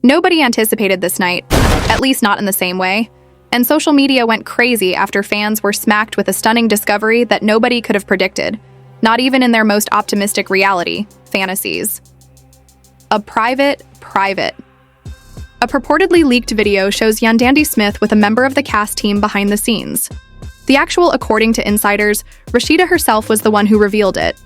Nobody anticipated this night, at least not in the same way, and social media went crazy after fans were smacked with a stunning discovery that nobody could have predicted, not even in their most optimistic reality, fantasies. A private. A purportedly leaked video shows Yandy Smith with a member of the cast team behind the scenes. The actual, according to insiders, Rasheeda herself was the one who revealed it.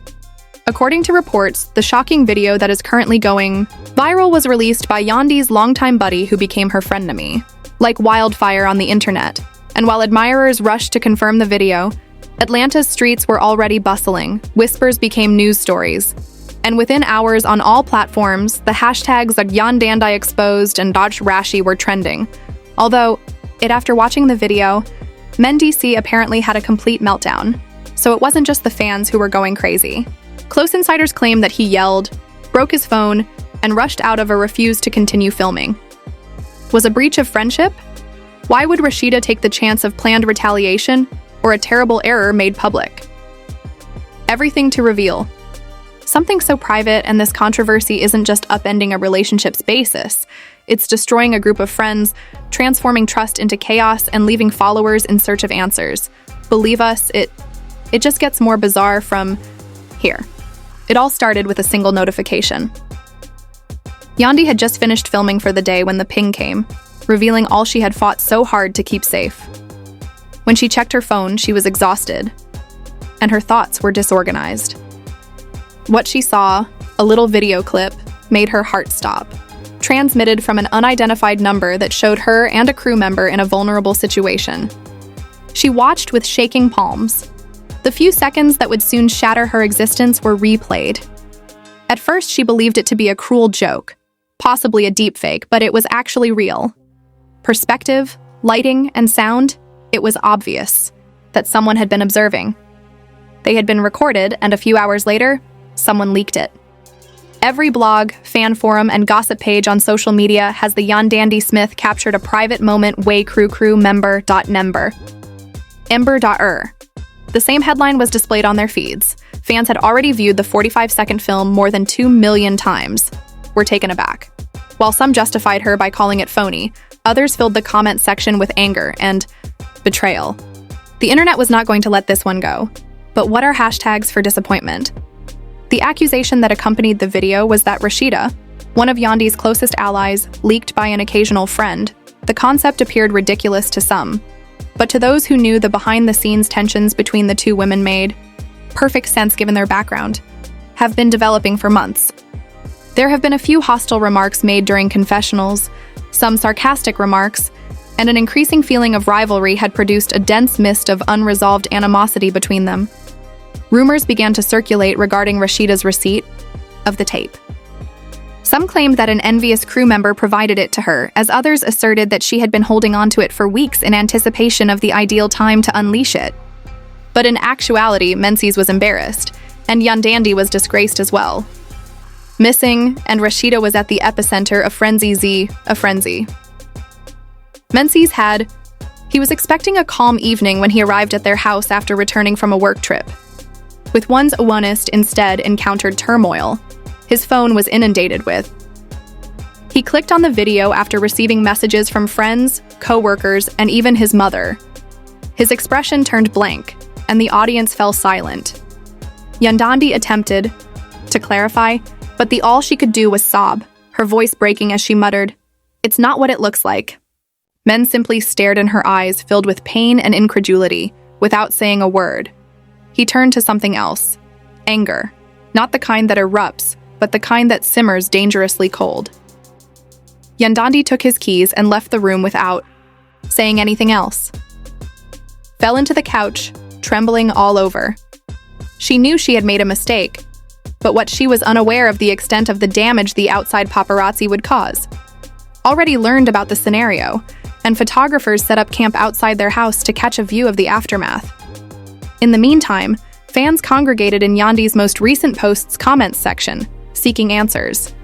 According to reports, the shocking video that is currently going viral was released by Yandy's longtime buddy who became her frenemy, like wildfire on the internet. And while admirers rushed to confirm the video, Atlanta's streets were already bustling. Whispers became news stories. And within hours on all platforms, the hashtags like Yandy exposed and Dodge Rashi were trending. Although, after watching the video, Mendeecees apparently had a complete meltdown. So it wasn't just the fans who were going crazy. Close insiders claim that he yelled, broke his phone, and rushed out or refused to continue filming. Was a breach of friendship? Why would Rasheeda take the chance of planned retaliation or a terrible error made public? Everything to reveal. Something so private, and this controversy isn't just upending a relationship's basis. It's destroying a group of friends, transforming trust into chaos, and leaving followers in search of answers. Believe us, it just gets more bizarre from here. It all started with a single notification. Yandy had just finished filming for the day when the ping came, revealing all she had fought so hard to keep safe. When she checked her phone, she was exhausted, and her thoughts were disorganized. What she saw, a little video clip, made her heart stop, transmitted from an unidentified number that showed her and a crew member in a vulnerable situation. She watched with shaking palms. The few seconds that would soon shatter her existence were replayed. At first, she believed it to be a cruel joke, possibly a deepfake, but it was actually real. Perspective, lighting, and sound, it was obvious that someone had been observing. They had been recorded, and a few hours later, someone leaked it. Every blog, fan forum, and gossip page on social media has the Yandy Smith captured a private moment way crew member.nember. Ember.er. The same headline was displayed on their feeds. Fans had already viewed the 45-second film more than 2 million times. Were taken aback. While some justified her by calling it phony, others filled the comment section with anger and betrayal. The internet was not going to let this one go. But what are hashtags for disappointment? The accusation that accompanied the video was that Rasheeda, one of Yandy's closest allies, leaked by an occasional friend. The concept appeared ridiculous to some, but to those who knew the behind-the-scenes tensions between the two women made perfect sense given their background, have been developing for months. There have been a few hostile remarks made during confessionals, some sarcastic remarks, and an increasing feeling of rivalry had produced a dense mist of unresolved animosity between them. Rumors began to circulate regarding Rasheeda's receipt of the tape. Some claimed that an envious crew member provided it to her, as others asserted that she had been holding on to it for weeks in anticipation of the ideal time to unleash it. But in actuality, Mendeecees was embarrassed, and Yandy was disgraced as well. Missing, and Rasheeda was at the epicenter of a frenzy. Mendeecees he was expecting a calm evening when he arrived at their house after returning from a work trip. With one's awareness instead encountered turmoil. His phone was inundated with. He clicked on the video after receiving messages from friends, co-workers, and even his mother. His expression turned blank, and the audience fell silent. Yandy attempted to clarify, but all she could do was sob, her voice breaking as she muttered, "It's not what it looks like." Men simply stared in her eyes, filled with pain and incredulity, without saying a word. He turned to something else. Anger. Not the kind that erupts, but the kind that simmers dangerously cold. Yandy took his keys and left the room without saying anything else. Fell into the couch, trembling all over. She knew she had made a mistake, but what she was unaware of the extent of the damage the outside paparazzi would cause. Already learned about the scenario, and photographers set up camp outside their house to catch a view of the aftermath. In the meantime, fans congregated in Yandy's most recent post's comments section, seeking answers.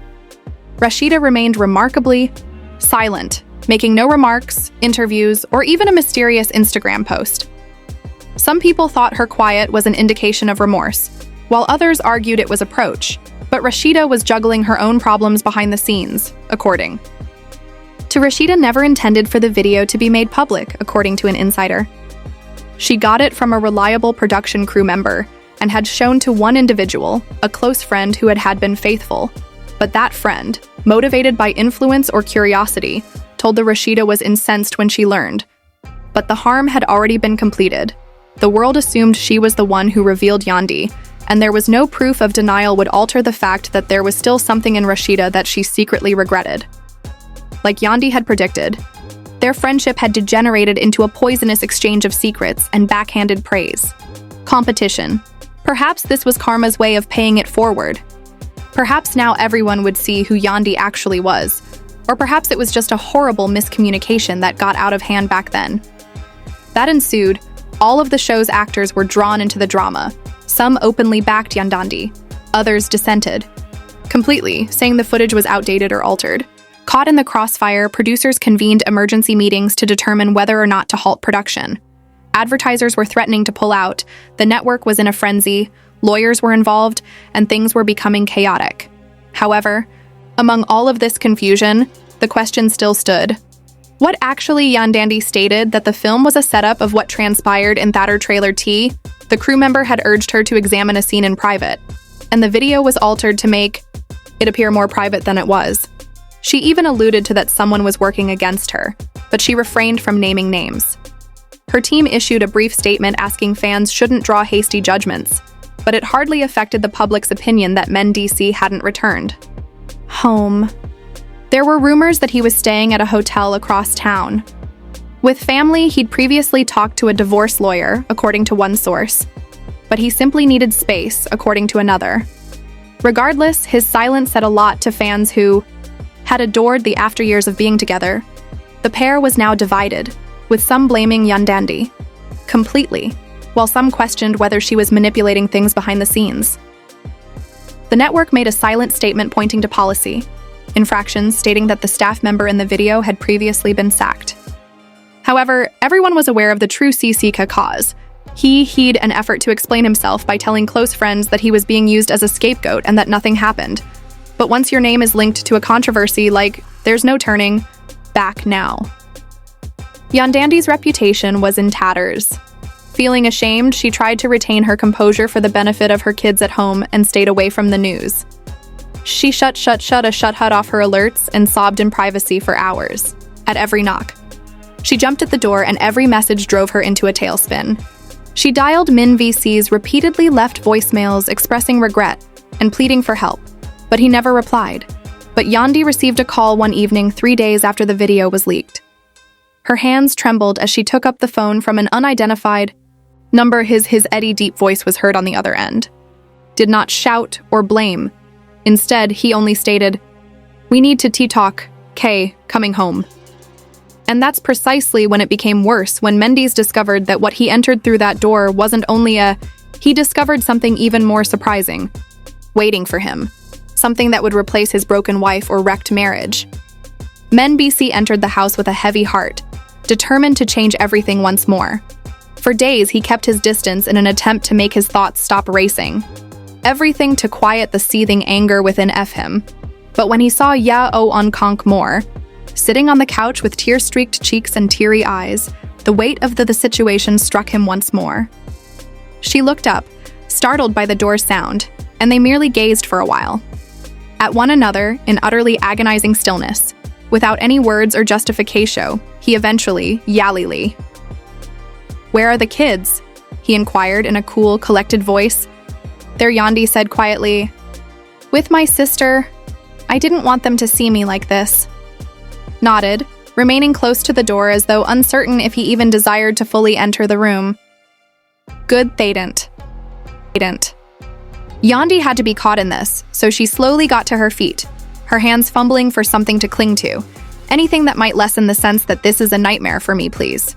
Rasheeda remained remarkably silent, making no remarks, interviews, or even a mysterious Instagram post. Some people thought her quiet was an indication of remorse, while others argued it was approach, but Rasheeda was juggling her own problems behind the scenes, according. So Rasheeda never intended for the video to be made public, according to an insider. She got it from a reliable production crew member and had shown to one individual, a close friend who had been faithful. But that friend, motivated by influence or curiosity, told the Rasheeda was incensed when she learned. But the harm had already been completed. The world assumed she was the one who revealed Yandy, and there was no proof of denial would alter the fact that there was still something in Rasheeda that she secretly regretted. Like Yandy had predicted, their friendship had degenerated into a poisonous exchange of secrets and backhanded praise. Competition. Perhaps this was karma's way of paying it forward. Perhaps now everyone would see who Yandy actually was. Or perhaps it was just a horrible miscommunication that got out of hand back then. That ensued. All of the show's actors were drawn into the drama. Some openly backed Yandy, others dissented completely, saying the footage was outdated or altered. Caught in the crossfire, producers convened emergency meetings to determine whether or not to halt production. Advertisers were threatening to pull out, the network was in a frenzy, lawyers were involved, and things were becoming chaotic. However, among all of this confusion, the question still stood. What actually Yandy stated that the film was a setup of what transpired in Thatter Trailer T? The crew member had urged her to examine a scene in private, and the video was altered to make it appear more private than it was. She even alluded to that someone was working against her, but she refrained from naming names. Her team issued a brief statement asking fans shouldn't draw hasty judgments, but it hardly affected the public's opinion that Mendeecees hadn't returned home. There were rumors that he was staying at a hotel across town. With family, he'd previously talked to a divorce lawyer, according to one source, but he simply needed space, according to another. Regardless, his silence said a lot to fans who had adored the after years of being together. The pair was now divided, with some blaming Yandy completely, while some questioned whether she was manipulating things behind the scenes. The network made a silent statement pointing to policy infractions, stating that the staff member in the video had previously been sacked. However, everyone was aware of the true cause. He'd an effort to explain himself by telling close friends that he was being used as a scapegoat and that nothing happened. But once your name is linked to a controversy, there's no turning back now. Yandy's reputation was in tatters. Feeling ashamed, she tried to retain her composure for the benefit of her kids at home and stayed away from the news. She shut off her alerts and sobbed in privacy for hours, at every knock. She jumped at the door and every message drove her into a tailspin. She dialed Mendeecees, repeatedly left voicemails expressing regret and pleading for help, but he never replied. But Yandy received a call one evening 3 days after the video was leaked. Her hands trembled as she took up the phone from an unidentified number. His Eddie deep voice was heard on the other end. Did not shout or blame. Instead, he only stated, "We need to talk, Kay, coming home." And that's precisely when it became worse, when Mendeecees discovered that what he entered through that door wasn't only he discovered something even more surprising, waiting for him, something that would replace his broken wife or wrecked marriage. Mendeecees entered the house with a heavy heart, determined to change everything once more. For days, he kept his distance in an attempt to make his thoughts stop racing. Everything to quiet the seething anger within him. But when he saw Onkonk more, sitting on the couch with tear-streaked cheeks and teary eyes, the weight of the situation struck him once more. She looked up, startled by the door's sound, and they merely gazed for a while. At one another, in utterly agonizing stillness. Without any words or justification, he eventually, Yalili. "Where are the kids?" he inquired in a cool, collected voice. There, Yandy said quietly, "With my sister. I didn't want them to see me like this." Nodded, remaining close to the door as though uncertain if he even desired to fully enter the room. Good they didn't. Yandy had to be caught in this, so she slowly got to her feet, her hands fumbling for something to cling to. Anything that might lessen the sense that this is a nightmare for me, please.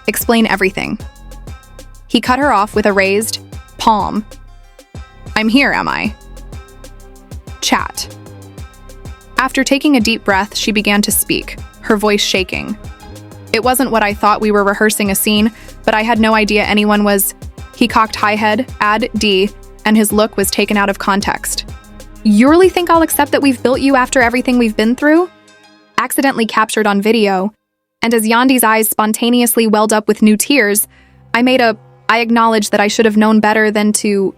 Explain everything. He cut her off with a raised palm. "I'm here, am I?" Chat. After taking a deep breath, she began to speak, her voice shaking. "It wasn't what I thought. We were rehearsing a scene, but I had no idea anyone was..." He cocked high head, and his look was taken out of context. You really think I'll accept that we've built you after everything we've been through? Accidentally captured on video, and as Yandy's eyes spontaneously welled up with new tears, I acknowledged that I should have known better than to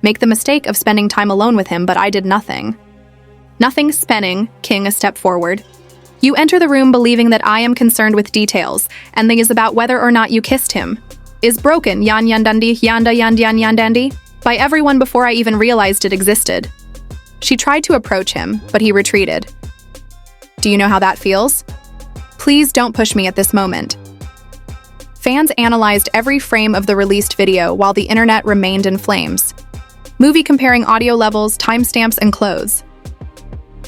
make the mistake of spending time alone with him, but I did nothing. Nothing spinning, King a step forward. You enter the room believing that I am concerned with details, and things about whether or not you kissed him. Is broken, yan yandandi, yanda yandandi, by everyone before I even realized it existed. She tried to approach him, but he retreated. Do you know how that feels? Please don't push me at this moment. Fans analyzed every frame of the released video while the internet remained in flames. Movie comparing audio levels, timestamps, and clothes.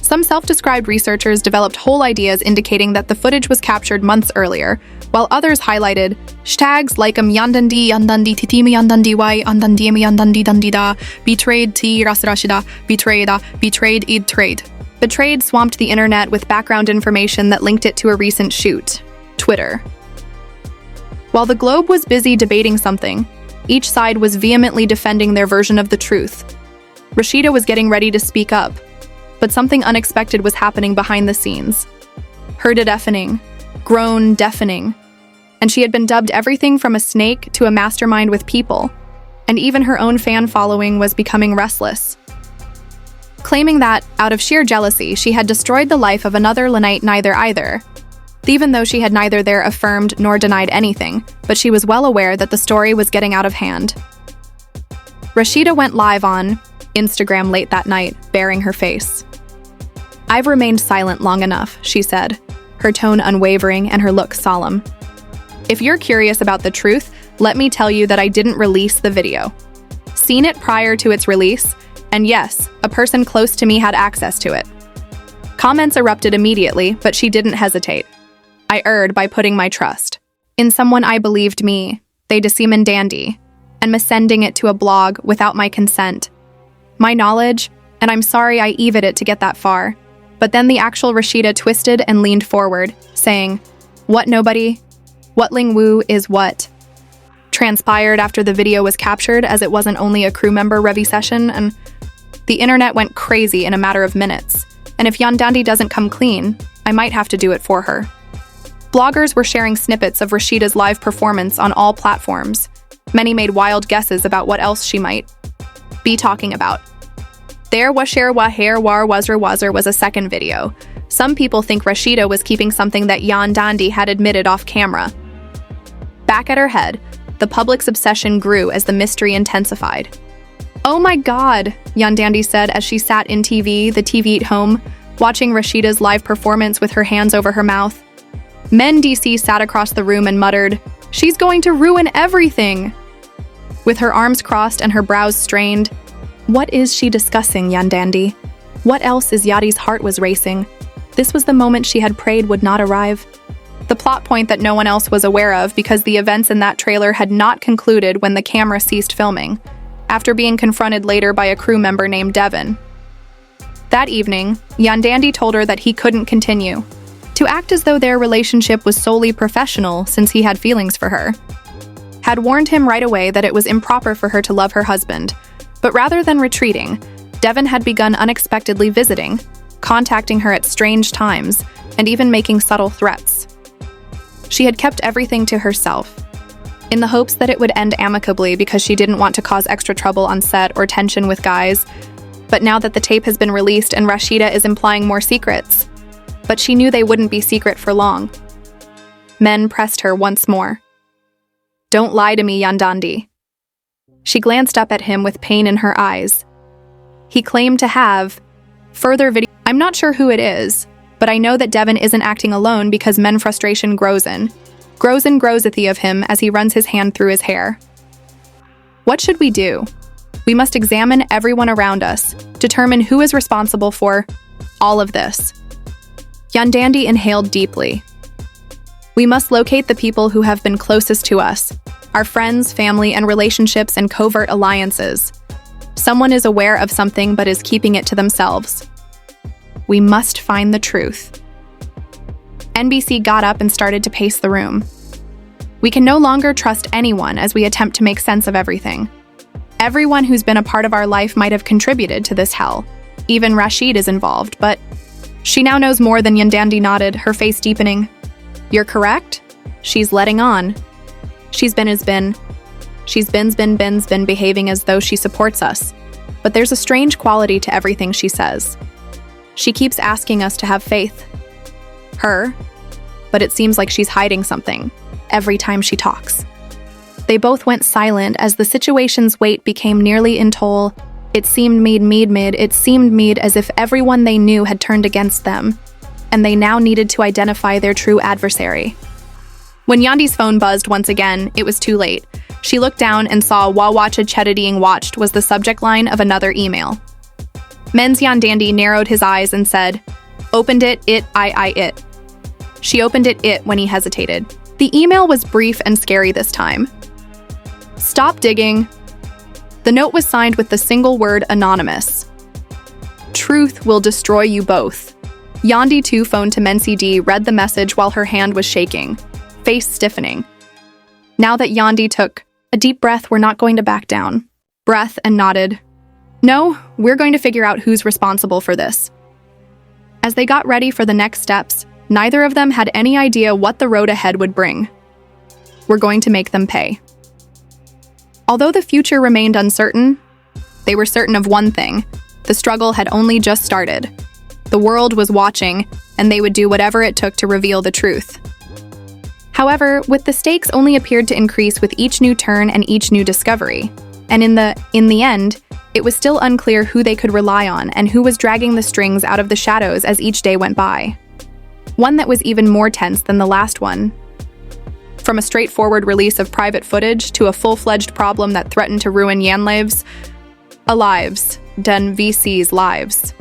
Some self-described researchers developed whole ideas indicating that the footage was captured months earlier, while others highlighted hashtags like yandandi, yandandi, titimi yandandi y, yandandi yandandi dandida, betrayed t Rasheeda, betrayed id trade. Betrayed swamped the internet with background information that linked it to a recent shoot. Twitter. While the globe was busy debating something, each side was vehemently defending their version of the truth. Rasheeda was getting ready to speak up, but something unexpected was happening behind the scenes. Heard a deafening, groan deafening, and she had been dubbed everything from a snake to a mastermind with people, and even her own fan following was becoming restless. Claiming that, out of sheer jealousy, she had destroyed the life of another Lenite neither either. Even though she had neither there affirmed nor denied anything, but she was well aware that the story was getting out of hand. Rasheeda went live on Instagram late that night, baring her face. I've remained silent long enough, she said, her tone unwavering and her look solemn. If you're curious about the truth, let me tell you that I didn't release the video. Seen it prior to its release, and yes, a person close to me had access to it. Comments erupted immediately, but she didn't hesitate. I erred by putting my trust in someone I believed me, they deceimin dandy, and sending it to a blog without my consent. My knowledge, and I'm sorry I evied it to get that far, but then the actual Rasheeda twisted and leaned forward, saying, what nobody? What Ling Wu is what? Transpired after the video was captured, as it wasn't only a crew member Revi session, and the internet went crazy in a matter of minutes, and if Yandy doesn't come clean, I might have to do it for her. Bloggers were sharing snippets of Rasheeda's live performance on all platforms. Many made wild guesses about what else she might be talking about. There was share wa hair war wazzer was a second video. Some people think Rasheeda was keeping something that Yandy had admitted off camera. Back at her head, the public's obsession grew as the mystery intensified. Oh my god, Yandy said as she sat in the TV at home, watching Rasheeda's live performance with her hands over her mouth. Mendeecees sat across the room and muttered, she's going to ruin everything! With her arms crossed and her brows strained, what is she discussing, Yandy? What else is Yadi's heart was racing? This was the moment she had prayed would not arrive. The plot point that no one else was aware of because the events in that trailer had not concluded when the camera ceased filming, after being confronted later by a crew member named Devin. That evening, Yandy told her that he couldn't continue, to act as though their relationship was solely professional since he had feelings for her. Had warned him right away that it was improper for her to love her husband, but rather than retreating, Devin had begun unexpectedly visiting, contacting her at strange times, and even making subtle threats. She had kept everything to herself, in the hopes that it would end amicably because she didn't want to cause extra trouble on set or tension with guys. But now that the tape has been released and Rasheeda is implying more secrets, but she knew they wouldn't be secret for long. Men pressed her once more. Don't lie to me, Yandy. She glanced up at him with pain in her eyes. He claimed to have further video. I'm not sure who it is, but I know that Devin isn't acting alone because men frustration grows growseth of him as he runs his hand through his hair. What should we do? We must examine everyone around us, determine who is responsible for all of this. Yandy inhaled deeply. We must locate the people who have been closest to us, our friends, family, and relationships and covert alliances. Someone is aware of something but is keeping it to themselves. We must find the truth. NBC got up and started to pace the room. We can no longer trust anyone as we attempt to make sense of everything. Everyone who's been a part of our life might have contributed to this hell, Even Rasheeda is involved, but she now knows more than Yandy nodded, her face deepening. You're correct? She's letting on. She's been behaving as though she supports us. But there's a strange quality to everything she says. She keeps asking us to have faith. Her, but it seems like she's hiding something every time she talks. They both went silent as the situation's weight became nearly in toll. It seemed as if everyone they knew had turned against them, and they now needed to identify their true adversary. When Yandy's phone buzzed once again, it was too late. She looked down and saw "Wawacha Chedidying watched" was the subject line of another email. Yandy narrowed his eyes and said, "Opened it. She opened it when he hesitated. The email was brief and scary this time. Stop digging. The note was signed with the single word anonymous. Truth will destroy you both. Yandy, too, phoned to Mendeecees, read the message while her hand was shaking, face stiffening. Now that Yandy took a deep breath, we're not going to back down. Breath and nodded. No, we're going to figure out who's responsible for this. As they got ready for the next steps, neither of them had any idea what the road ahead would bring. We're going to make them pay. Although the future remained uncertain, they were certain of one thing. The struggle had only just started. The world was watching, and they would do whatever it took to reveal the truth. However, the stakes only appeared to increase with each new turn and each new discovery. And in the end, it was still unclear who they could rely on and who was dragging the strings out of the shadows as each day went by. One that was even more tense than the last one. From a straightforward release of private footage to a full-fledged problem that threatened to ruin Yanlev's lives, VC's lives.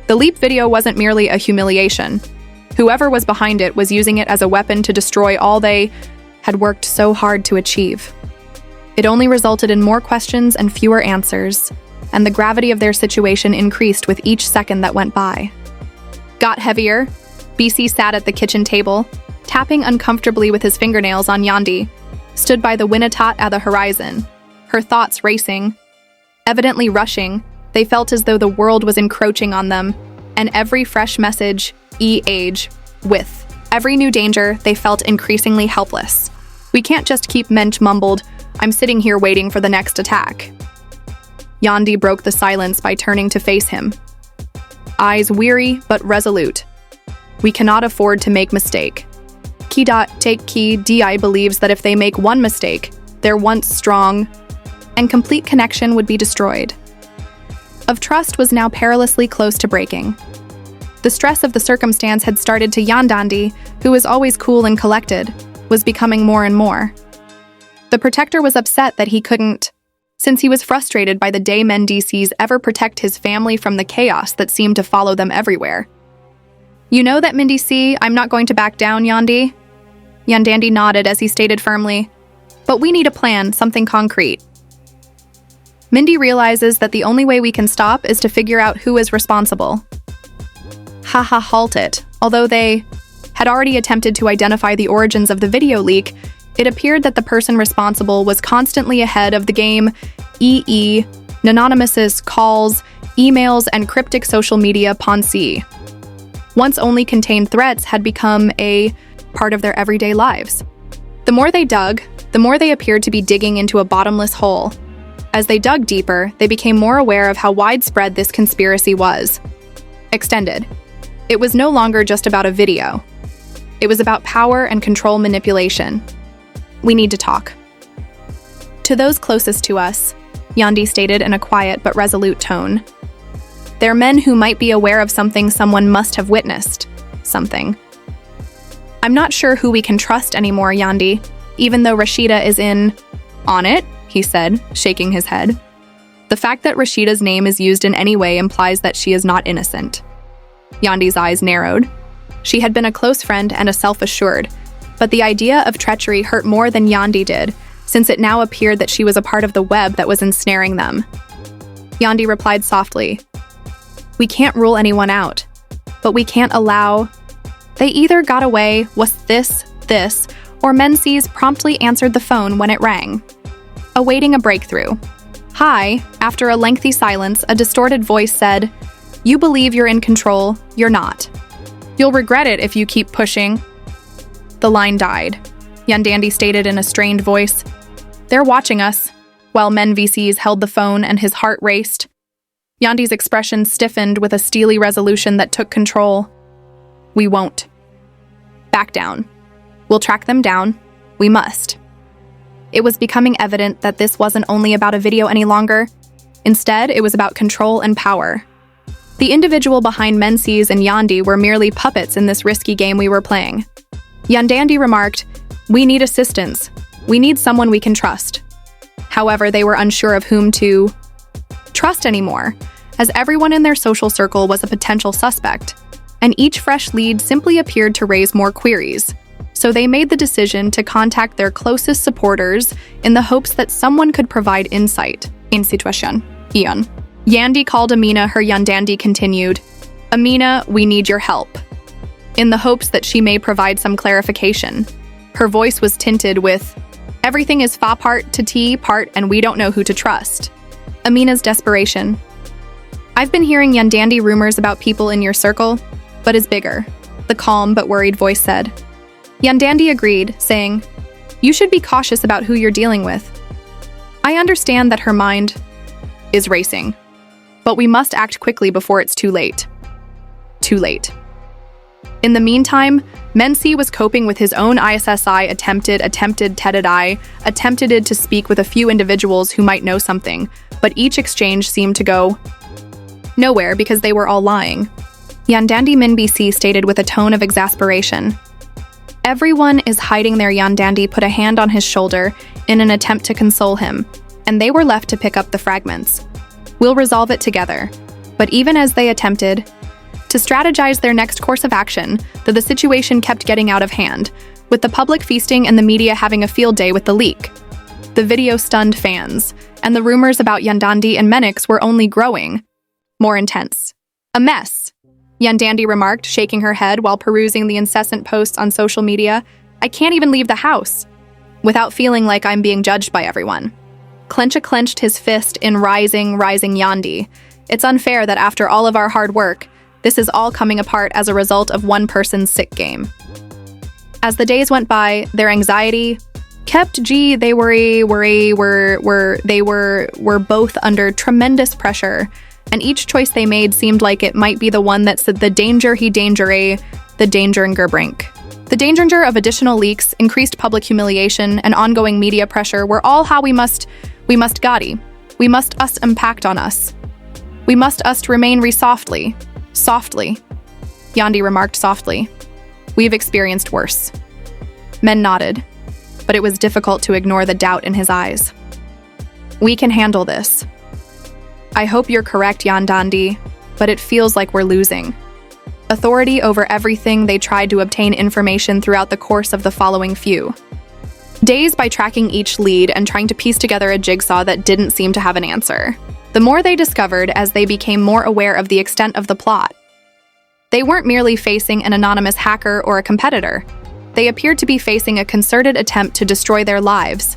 The leap video wasn't merely a humiliation. Whoever was behind it was using it as a weapon to destroy all they had worked so hard to achieve. It only resulted in more questions and fewer answers, and the gravity of their situation increased with each second that went by. Got heavier. BC sat at the kitchen table, tapping uncomfortably with his fingernails on Yandy, stood by the Winnatot at the horizon, her thoughts racing. Evidently rushing, they felt as though the world was encroaching on them, and every fresh message, with every new danger, they felt increasingly helpless. We can't just keep Mensch mumbled, I'm sitting here waiting for the next attack. Yandy broke the silence by turning to face him. Eyes weary but resolute. We cannot afford to make mistake. Di believes that if they make one mistake, their once strong and complete connection would be destroyed. Of trust was now perilously close to breaking. The stress of the circumstance had started to Yandy, who was always cool and collected, was becoming more and more. The protector was upset that he couldn't, since he was frustrated by the day Mendeecees ever protect his family from the chaos that seemed to follow them everywhere. You know that, Mendeecees, I'm not going to back down, Yandy? Yandy nodded as he stated firmly, but we need a plan, something concrete. Mindy realizes that the only way we can stop is to figure out who is responsible. Halt it. Although they had already attempted to identify the origins of the video leak, it appeared that the person responsible was constantly ahead of the game. Anonymous calls, emails, and cryptic social media Ponzi. Once only contained threats had become a part of their everyday lives. The more they dug, the more they appeared to be digging into a bottomless hole. As they dug deeper, they became more aware of how widespread this conspiracy was. Extended. It was no longer just about a video. It was about power and control manipulation. We need to talk. To those closest to us, Yandy stated in a quiet but resolute tone. They're men who might be aware of something someone must have witnessed. Something. I'm not sure who we can trust anymore, Yandy, even though Rasheeda is on it, he said, shaking his head. The fact that Rasheeda's name is used in any way implies that she is not innocent. Yandy's eyes narrowed. She had been a close friend and a self-assured, but the idea of treachery hurt more than Yandy did, since it now appeared that she was a part of the web that was ensnaring them. Yandy replied softly, We can't rule anyone out, but we can't allow... They either got away, was this, or Mendeecees promptly answered the phone when it rang. Awaiting a breakthrough. Hi, after a lengthy silence, a distorted voice said, "You believe you're in control, you're not. You'll regret it if you keep pushing." The line died. Yandy stated in a strained voice, "They're watching us," while Mendeecees held the phone and his heart raced. Yandy's expression stiffened with a steely resolution that took control. "We won't. Back down. We'll track them down. We must." It was becoming evident that this wasn't only about a video any longer. Instead, it was about control and power. The individual behind Mendeecees and Yandy were merely puppets in this risky game we were playing. Yandy remarked, "We need assistance. We need someone we can trust." However, they were unsure of whom to trust anymore, as everyone in their social circle was a potential suspect, and each fresh lead simply appeared to raise more queries. So they made the decision to contact their closest supporters in the hopes that someone could provide insight. In situation, Ian. Yandy called Amina, her Yandy continued, "Amina, we need your help," in the hopes that she may provide some clarification. Her voice was tinted with, "Everything is fa part to T part and we don't know who to trust." Amina's desperation. "I've been hearing Yandy rumors about people in your circle, but is bigger," the calm but worried voice said. Yandy agreed, saying, "You should be cautious about who you're dealing with." I understand that her mind is racing, but we must act quickly before it's too late. Too late. In the meantime, Mendeecees was coping with his own ISSI attempted to speak with a few individuals who might know something, but each exchange seemed to go nowhere because they were all lying. Yandy Mendeecees stated with a tone of exasperation, "Everyone is hiding their." Yandy put a hand on his shoulder in an attempt to console him, and they were left to pick up the fragments. "We'll resolve it together." But even as they attempted to strategize their next course of action, the situation kept getting out of hand, with the public feasting and the media having a field day with the leak. The video stunned fans, and the rumors about Yandy and Mendeecees were only growing more intense. "A mess," Yandy remarked, shaking her head while perusing the incessant posts on social media. "I can't even leave the house without feeling like I'm being judged by everyone." Clenched his fist in rising Yandy. "It's unfair that after all of our hard work, this is all coming apart as a result of one person's sick game." As the days went by, their anxiety kept they were both under tremendous pressure, and each choice they made seemed like it might be the one that said the danger brink. The danger of additional leaks, increased public humiliation, and ongoing media pressure were all how we must us impact on us. We must us to remain softly. Yandy remarked softly. "We've experienced worse." Men nodded, but it was difficult to ignore the doubt in his eyes. "We can handle this." "I hope you're correct, Yandy, but it feels like we're losing authority over everything." They tried to obtain information throughout the course of the following few days by tracking each lead and trying to piece together a jigsaw that didn't seem to have an answer. The more they discovered as they became more aware of the extent of the plot. They weren't merely facing an anonymous hacker or a competitor. They appeared to be facing a concerted attempt to destroy their lives.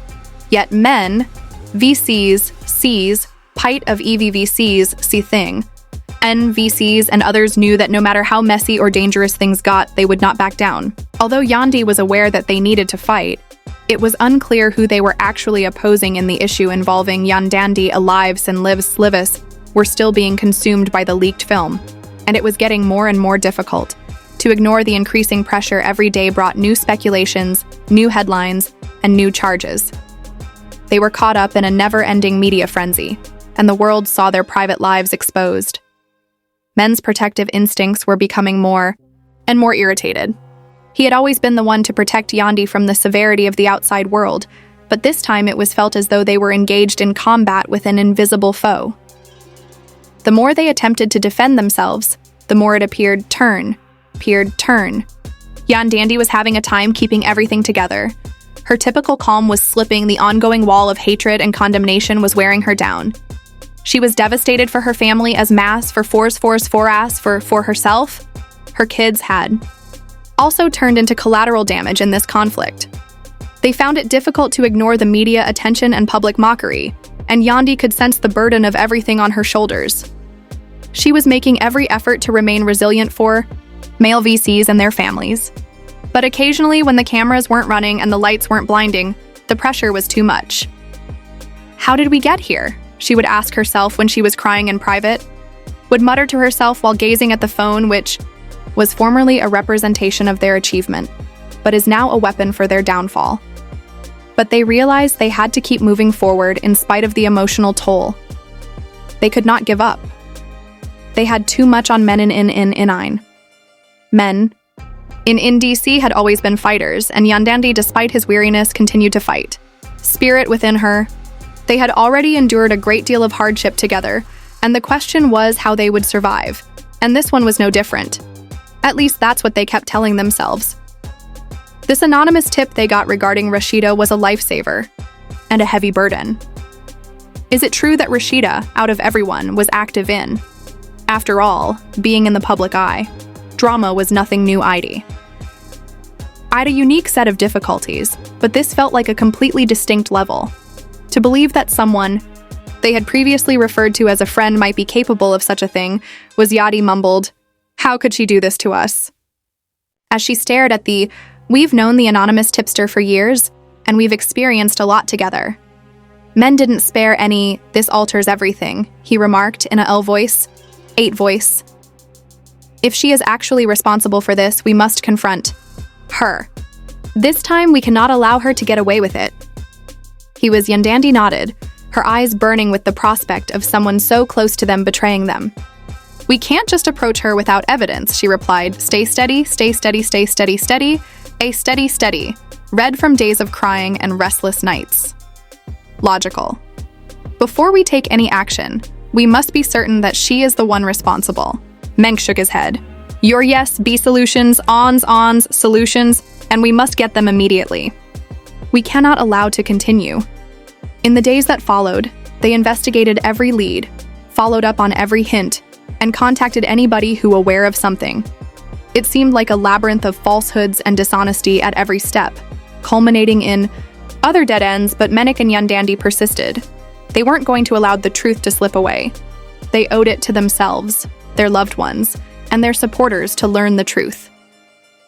Yet men, VCs, Cs, Pite of EVVCs, see thing, NVCs and others knew that no matter how messy or dangerous things got, they would not back down. Although Yandy was aware that they needed to fight, it was unclear who they were actually opposing in the issue involving Yandy. Lives and lives were still being consumed by the leaked film, and it was getting more and more difficult. To ignore the increasing pressure every day brought new speculations, new headlines, and new charges. They were caught up in a never-ending media frenzy, and the world saw their private lives exposed. Men's protective instincts were becoming more and more irritated. He had always been the one to protect Yandy from the severity of the outside world, but this time it was felt as though they were engaged in combat with an invisible foe. The more they attempted to defend themselves, the more it appeared turn. Yandy was having a time keeping everything together. Her typical calm was slipping, the ongoing wall of hatred and condemnation was wearing her down. She was devastated for her family as mass for herself. Her kids had also turned into collateral damage in this conflict. They found it difficult to ignore the media attention and public mockery. and Yandy could sense the burden of everything on her shoulders. She was making every effort to remain resilient for male VCs and their families. But occasionally, when the cameras weren't running and the lights weren't blinding, the pressure was too much. "How did we get here?" she would ask herself when she was crying in private, would mutter to herself while gazing at the phone, which was formerly a representation of their achievement, but is now a weapon for their downfall. But they realized they had to keep moving forward in spite of the emotional toll. They could not give up. They had too much on men in Men in DC had always been fighters, and Yandy, despite his weariness, continued to fight. Spirit within her. They had already endured a great deal of hardship together, and the question was how they would survive. And this one was no different. At least that's what they kept telling themselves. This anonymous tip they got regarding Rasheeda was a lifesaver and a heavy burden. Is it true that Rasheeda, out of everyone, was active in? After all, being in the public eye, drama was nothing new. I had a unique set of difficulties, but this felt like a completely distinct level. To believe that someone they had previously referred to as a friend might be capable of such a thing was Yandy mumbled, "How could she do this to us?" As she stared at we've known the anonymous tipster for years, and we've experienced a lot together. Men didn't spare any, "This alters everything," he remarked in a L voice. 8 voice. If she is actually responsible for this, we must confront her. This time, we cannot allow her to get away with it. Yandy nodded, her eyes burning with the prospect of someone so close to them betraying them. "We can't just approach her without evidence," she replied. "Stay steady, stay steady, stay steady, steady, a steady, steady." Read from days of crying and restless nights. Logical. Before we take any action, we must be certain that she is the one responsible. Menk shook his head. "Your yes, be solutions, ons, solutions, and we must get them immediately. We cannot allow to continue." In the days that followed, they investigated every lead, followed up on every hint, and contacted anybody who aware of something. It seemed like a labyrinth of falsehoods and dishonesty at every step, culminating in other dead ends, but Mendeecees and Yandy persisted. They weren't going to allow the truth to slip away. They owed it to themselves, their loved ones, and their supporters to learn the truth.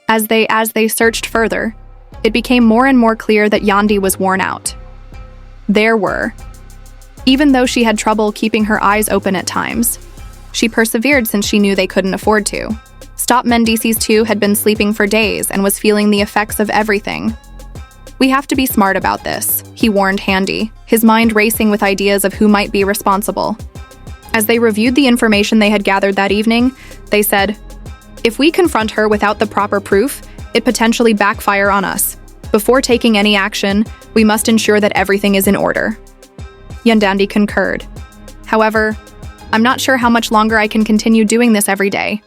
As they searched further, it became more and more clear that Yandy was worn out. Even though she had trouble keeping her eyes open at times, she persevered since she knew they couldn't afford to. Mendeecees too had been sleeping for days and was feeling the effects of everything. "We have to be smart about this," he warned Yandy, his mind racing with ideas of who might be responsible. As they reviewed the information they had gathered that evening, they said, "If we confront her without the proper proof, it potentially backfire on us. Before taking any action, we must ensure that everything is in order." Yandy concurred. "However, I'm not sure how much longer I can continue doing this every day.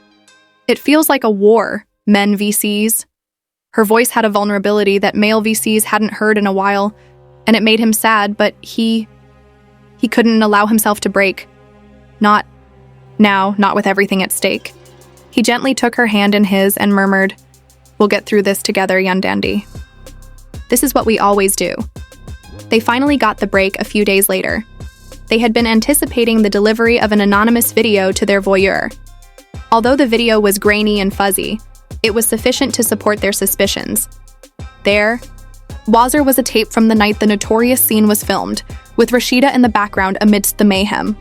It feels like a war, men VCs." Her voice had a vulnerability that male VCs hadn't heard in a while, and it made him sad, but he couldn't allow himself to break. Not now, not with everything at stake. He gently took her hand in his and murmured, "We'll get through this together, Yandy. This is what we always do." They finally got the break a few days later. They had been anticipating the delivery of an anonymous video to their voyeur. Although the video was grainy and fuzzy, it was sufficient to support their suspicions. There was a tape from the night the notorious scene was filmed, with Rasheeda in the background amidst the mayhem.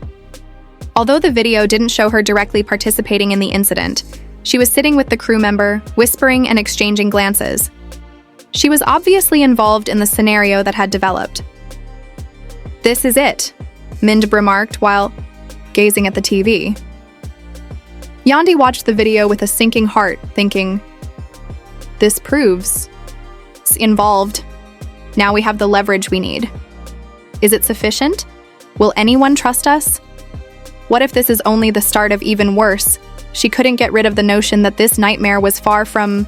Although the video didn't show her directly participating in the incident, she was sitting with the crew member, whispering and exchanging glances. She was obviously involved in the scenario that had developed. "This is it," Mind remarked while gazing at the TV. Yandy watched the video with a sinking heart, thinking, "This proves it's involved. Now we have the leverage we need. Is it sufficient? Will anyone trust us? What if this is only the start of even worse?" She couldn't get rid of the notion that this nightmare was far from...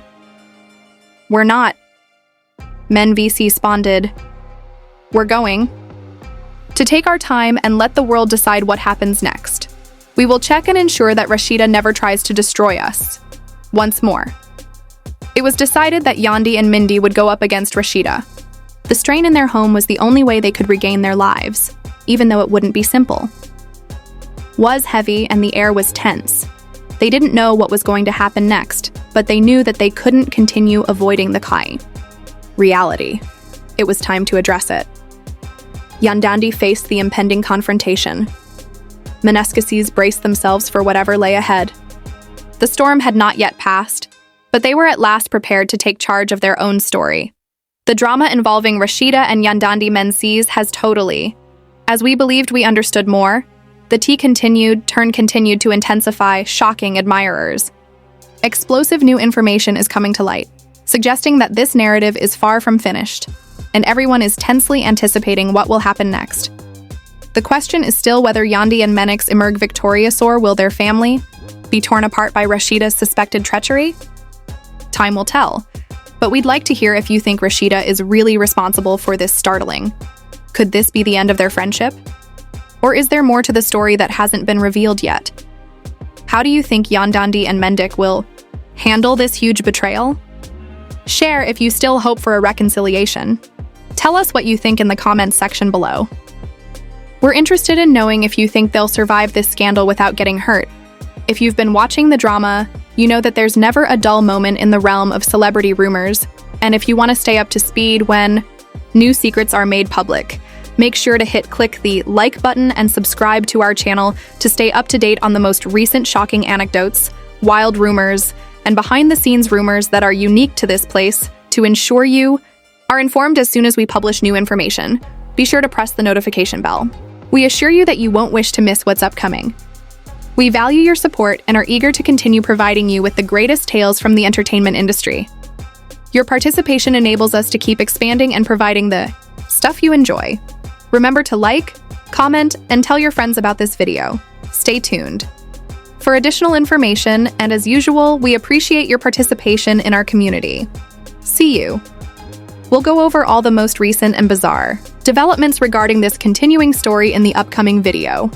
"We're not." Men VC responded, "We're going to take our time and let the world decide what happens next. We will check and ensure that Rasheeda never tries to destroy us." Once more. It was decided that Yandy and Mindy would go up against Rasheeda. The strain in their home was the only way they could regain their lives. even though it wouldn't be simple. Was heavy and the air was tense. They didn't know what was going to happen next, but they knew that they couldn't continue avoiding the Kai. Reality. It was time to address it. Yandy faced the impending confrontation. Mendeecees braced themselves for whatever lay ahead. The storm had not yet passed, but they were at last prepared to take charge of their own story. The drama involving Rasheeda and Yandy Mendeecees has totally. As we believed we understood more, the tea continued to intensify, shocking admirers. Explosive new information is coming to light, suggesting that this narrative is far from finished, and everyone is tensely anticipating what will happen next. The question is still whether Yandy and Mendeecees emerge victorious, or will their family be torn apart by Rasheeda's suspected treachery? Time will tell, but we'd like to hear if you think Rasheeda is really responsible for this startling. Could this be the end of their friendship? Or is there more to the story that hasn't been revealed yet? How do you think Yandy and Mendeecees will handle this huge betrayal? Share if you still hope for a reconciliation. Tell us what you think in the comments section below. We're interested in knowing if you think they'll survive this scandal without getting hurt. If you've been watching the drama, you know that there's never a dull moment in the realm of celebrity rumors, and if you want to stay up to speed when new secrets are made public, make sure to click the like button and subscribe to our channel to stay up to date on the most recent shocking anecdotes, wild rumors, and behind-the-scenes rumors that are unique to this place to ensure you are informed as soon as we publish new information. Be sure to press the notification bell. We assure you that you won't wish to miss what's upcoming. We value your support and are eager to continue providing you with the greatest tales from the entertainment industry. Your participation enables us to keep expanding and providing the stuff you enjoy. Remember to like, comment, and tell your friends about this video. Stay tuned for additional information, and as usual, we appreciate your participation in our community. See you. We'll go over all the most recent and bizarre developments regarding this continuing story in the upcoming video.